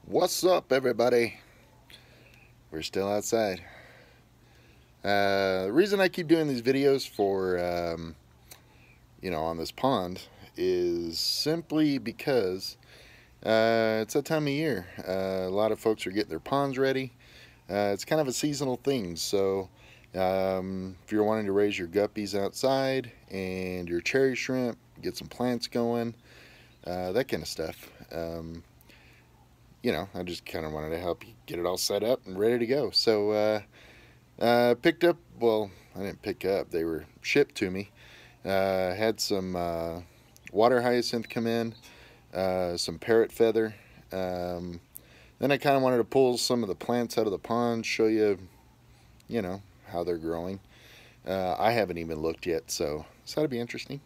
What's up, everybody? We're still outside. The reason I keep doing these videos for, on this pond is simply because it's that time of year. A lot of folks are getting their ponds ready. It's kind of a seasonal thing, so if you're wanting to raise your guppies outside and your cherry shrimp, get some plants going, that kind of stuff. I just kind of wanted to help you get it all set up and ready to go. So picked up, well, I didn't pick up, they were shipped to me. Had some water hyacinth come in, some parrot feather. Then I kind of wanted to pull some of the plants out of the pond, show you, how they're growing. I haven't even looked yet, so this ought to be interesting.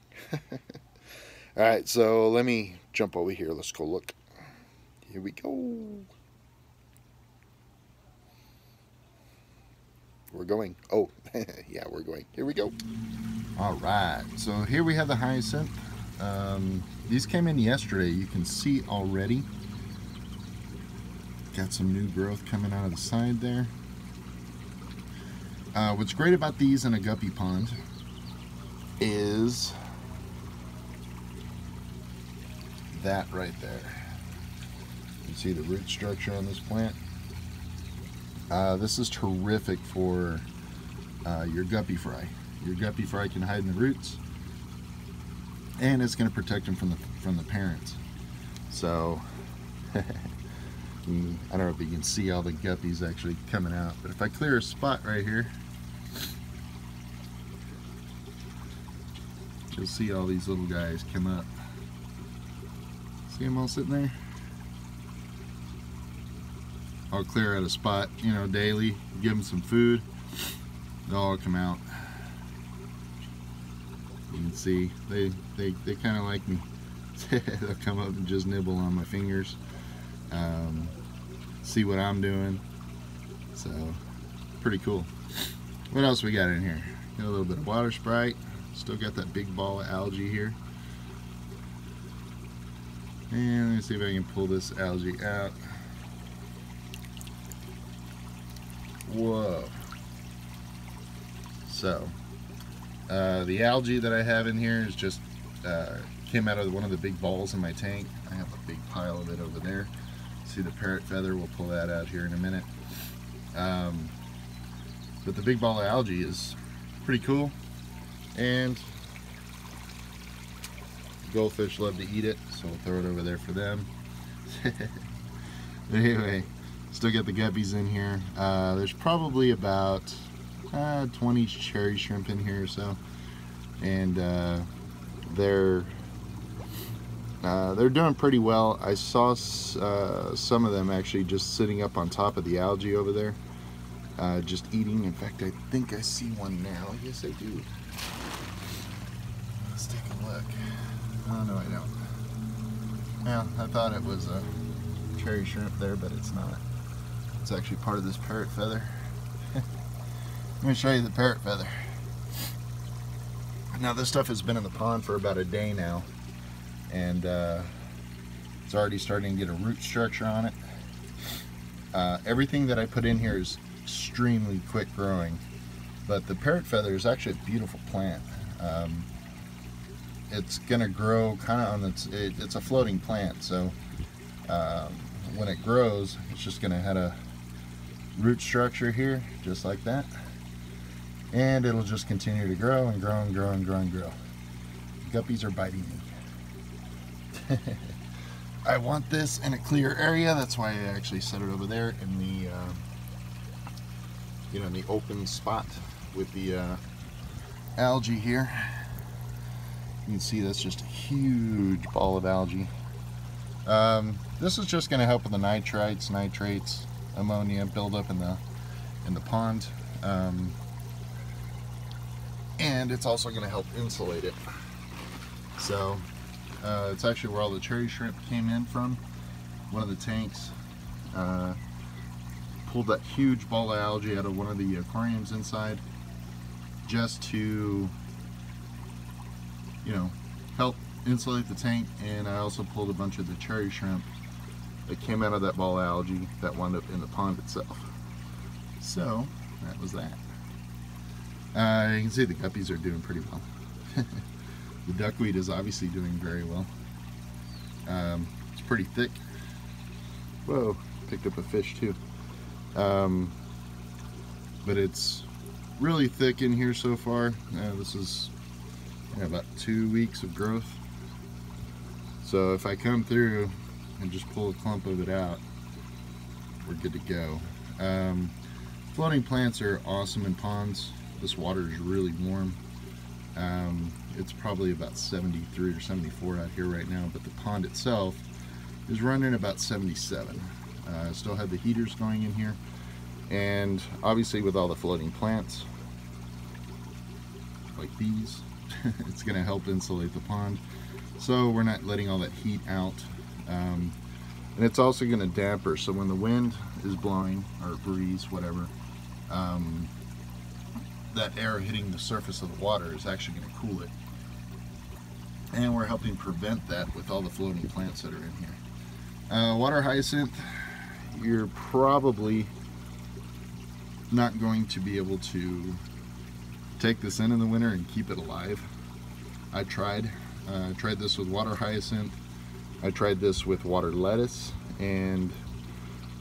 Alright, so let me jump over here. Let's go look. Here we go. We're going. Oh, yeah, we're going. Here we go. All right, so here we have the hyacinth. These came in yesterday. You can see already. Got some new growth coming out of the side there. What's great about these in a guppy pond is that right there. You see the root structure on this plant. This is terrific for your guppy fry. Your guppy fry can hide in the roots, and it's going to protect them from the parents. So I don't know if you can see all the guppies actually coming out, but if I clear a spot right here, you'll see all these little guys come up. See them all sitting there? I'll clear out a spot, daily, give them some food, they'll all come out. You can see, they kind of like me. They'll come up and just nibble on my fingers, see what I'm doing, so pretty cool. What else we got in here? Got a little bit of water sprite, still got that big ball of algae here. And let me see if I can pull this algae out. Whoa. So the algae that I have in here is just came out of one of the big balls in my tank. I have a big pile of it over there. See the parrot feather, we'll pull that out here in a minute. But the big ball of algae is pretty cool, and goldfish love to eat it, so we'll throw it over there for them. But anyway, still got the guppies in here. There's probably about 20 cherry shrimp in here or so, and they're doing pretty well. I saw some of them actually just sitting up on top of the algae over there, just eating. In fact, I think I see one now. Yes, I do. Let's take a look. Oh, no, I don't. Well, I thought it was a cherry shrimp there, but it's not. It's actually part of this parrot feather. Let me show you the parrot feather. Now, this stuff has been in the pond for about a day now, and it's already starting to get a root structure on it. Everything that I put in here is extremely quick growing, but the parrot feather is actually a beautiful plant. It's gonna grow kind of on it's a floating plant, so when it grows, it's just gonna have a root structure here, just like that, and it'll just continue to grow and grow and grow and grow and grow. Guppies are biting me. I want this in a clear area, that's why I actually set it over there in the in the open spot with the algae here. You can see that's just a huge ball of algae. This is just going to help with the nitrates, ammonia buildup in the pond, and it's also going to help insulate it. So it's actually where all the cherry shrimp came in from. One of the tanks pulled that huge ball of algae out of one of the aquariums inside, just to help insulate the tank. And I also pulled a bunch of the cherry shrimp that came out of that ball of algae that wound up in the pond itself. So that was that. You can see the guppies are doing pretty well. The duckweed is obviously doing very well. It's pretty thick. Whoa, picked up a fish too. But it's really thick in here so far. This is about 2 weeks of growth. So if I come through and just pull a clump of it out, we're good to go. Floating plants are awesome in ponds. This water is really warm. It's probably about 73 or 74 out here right now, but the pond itself is running about 77. I still have the heaters going in here, and obviously with all the floating plants like these, it's going to help insulate the pond, so we're not letting all that heat out. And it's also going to damper, so when the wind is blowing, or breeze, whatever, that air hitting the surface of the water is actually going to cool it. And we're helping prevent that with all the floating plants that are in here. Water hyacinth, you're probably not going to be able to take this in the winter and keep it alive. I tried this with water hyacinth. I tried this with water lettuce, and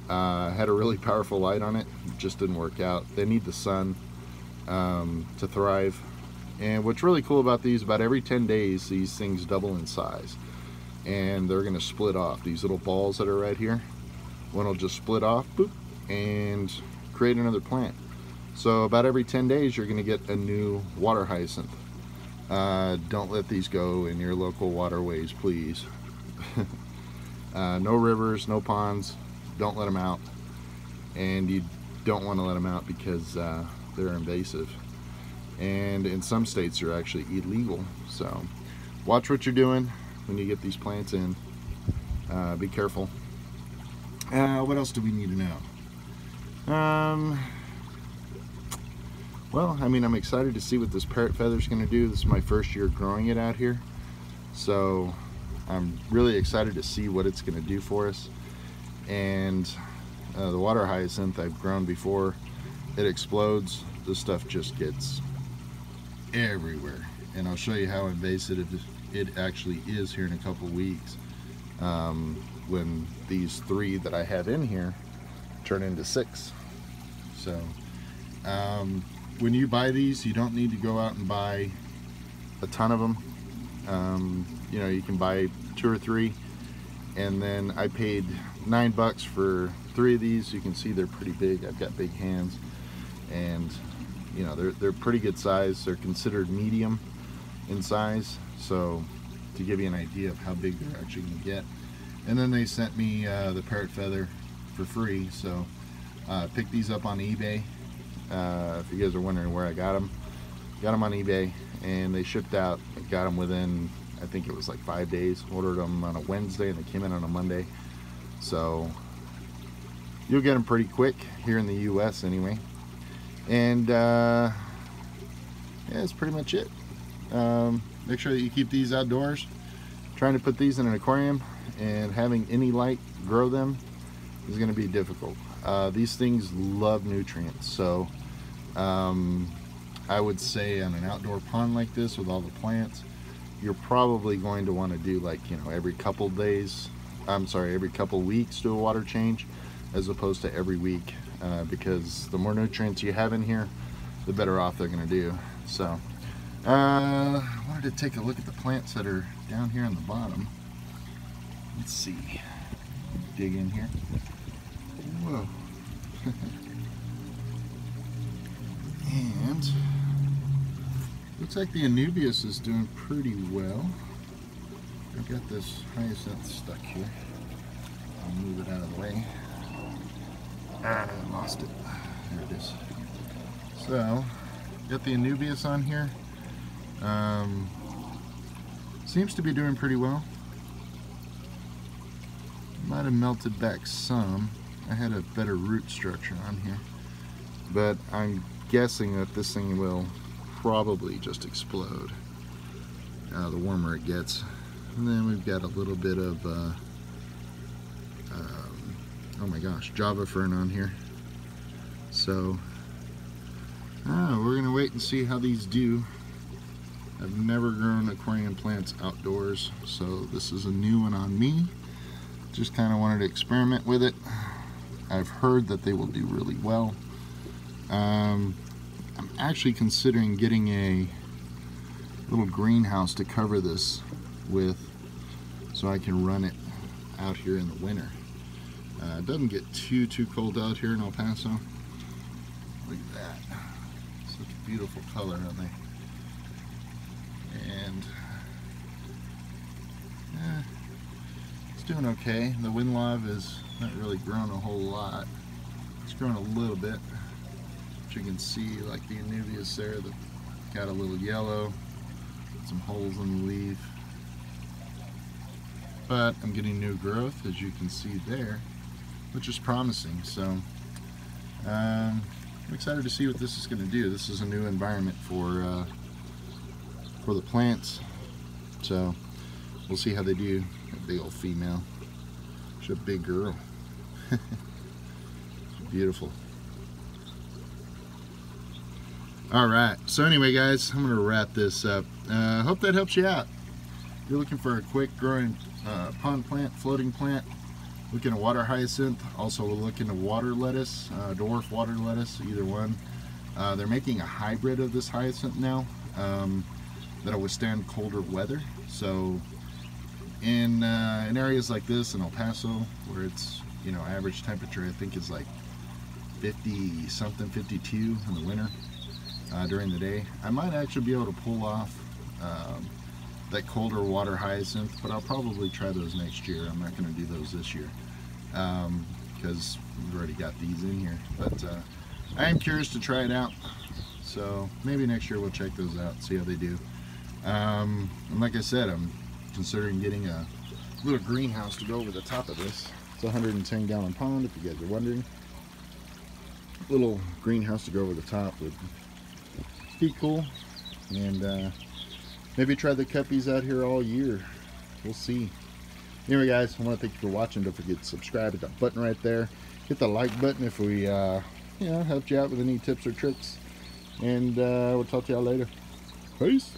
had a really powerful light on it. It just didn't work out. They need the sun to thrive. And what's really cool about these, about every 10 days these things double in size, and they're going to split off. These little balls that are right here, one will just split off, boop, and create another plant. So about every 10 days you're going to get a new water hyacinth. Don't let these go in your local waterways, please. No rivers, no ponds, don't let them out. And you don't want to let them out because they're invasive, and in some states they're actually illegal. So watch what you're doing when you get these plants in. Be careful. What else do we need to know? Well, I mean, I'm excited to see what this parrot feather is going to do. This is my first year growing it out here, so I'm really excited to see what it's going to do for us. And the water hyacinth I've grown before. It explodes. This stuff just gets everywhere, and I'll show you how invasive it actually is here in a couple weeks, when these 3 that I have in here turn into 6. So when you buy these, you don't need to go out and buy a ton of them. You know, you can buy 2 or 3, and then I paid $9 for 3 of these. You can see they're pretty big. I've got big hands, and you know, they're pretty good size. They're considered medium in size, so to give you an idea of how big they're actually going to get. And then they sent me the parrot feather for free, so picked these up on eBay. If you guys are wondering where I got them on eBay, and they shipped out. I got them within, I think it was like 5 days. Ordered them on a Wednesday and they came in on a Monday, so you'll get them pretty quick here in the US anyway. And yeah, that's pretty much it. Make sure that you keep these outdoors. Trying to put these in an aquarium and having any light grow them is going to be difficult. These things love nutrients, so I would say on an outdoor pond like this with all the plants, you're probably going to want to do, like, you know, every couple days, every couple weeks do a water change, as opposed to every week, because the more nutrients you have in here, the better off they're going to do. So I wanted to take a look at the plants that are down here on the bottom. Let's see. Dig in here. Whoa. And looks like the Anubius is doing pretty well. I've got this hyacinth stuck here. I'll move it out of the way. I lost it. There it is. So, got the Anubius on here. Seems to be doing pretty well. Might have melted back some. I had a better root structure on here, but I'm guessing that this thing will probably just explode the warmer it gets. And then we've got a little bit of oh my gosh, Java fern on here. So we're gonna wait and see how these do. I've never grown aquarium plants outdoors, so this is a new one on me. Just kind of wanted to experiment with it. I've heard that they will do really well. I'm actually considering getting a little greenhouse to cover this with, so I can run it out here in the winter. It doesn't get too cold out here in El Paso. Look at that. Such a beautiful color, aren't they? And it's doing okay. The wind love is not really grown a whole lot. It's grown a little bit. But you can see, like the Anubius there, that got a little yellow, some holes in the leaf. But I'm getting new growth, as you can see there, which is promising. So I'm excited to see what this is going to do. This is a new environment for the plants, so we'll see how they do. A big old female. She's a big girl. Beautiful. Alright, so anyway guys, I'm going to wrap this up. Hope that helps you out. If you're looking for a quick growing pond plant, floating plant, looking at water hyacinth, also looking at water lettuce, dwarf water lettuce, either one. They're making a hybrid of this hyacinth now that'll withstand colder weather. So in areas like this in El Paso, where it's, you know, average temperature I think is like 50 something, 52 in the winter during the day, I might actually be able to pull off that colder water hyacinth, but I'll probably try those next year. I'm not going to do those this year because we've already got these in here, but I am curious to try it out, so maybe next year we'll check those out, see how they do. And like I said, I'm considering getting a little greenhouse to go over the top of this. It's a 110 gallon pond, if you guys are wondering. Little greenhouse to go over the top would be cool, and maybe try the Guppies out here all year. We'll see. Anyway guys, I want to thank you for watching. Don't forget to subscribe, hit that button right there. Hit the like button if we helped you out with any tips or tricks, and we'll talk to y'all later. Peace.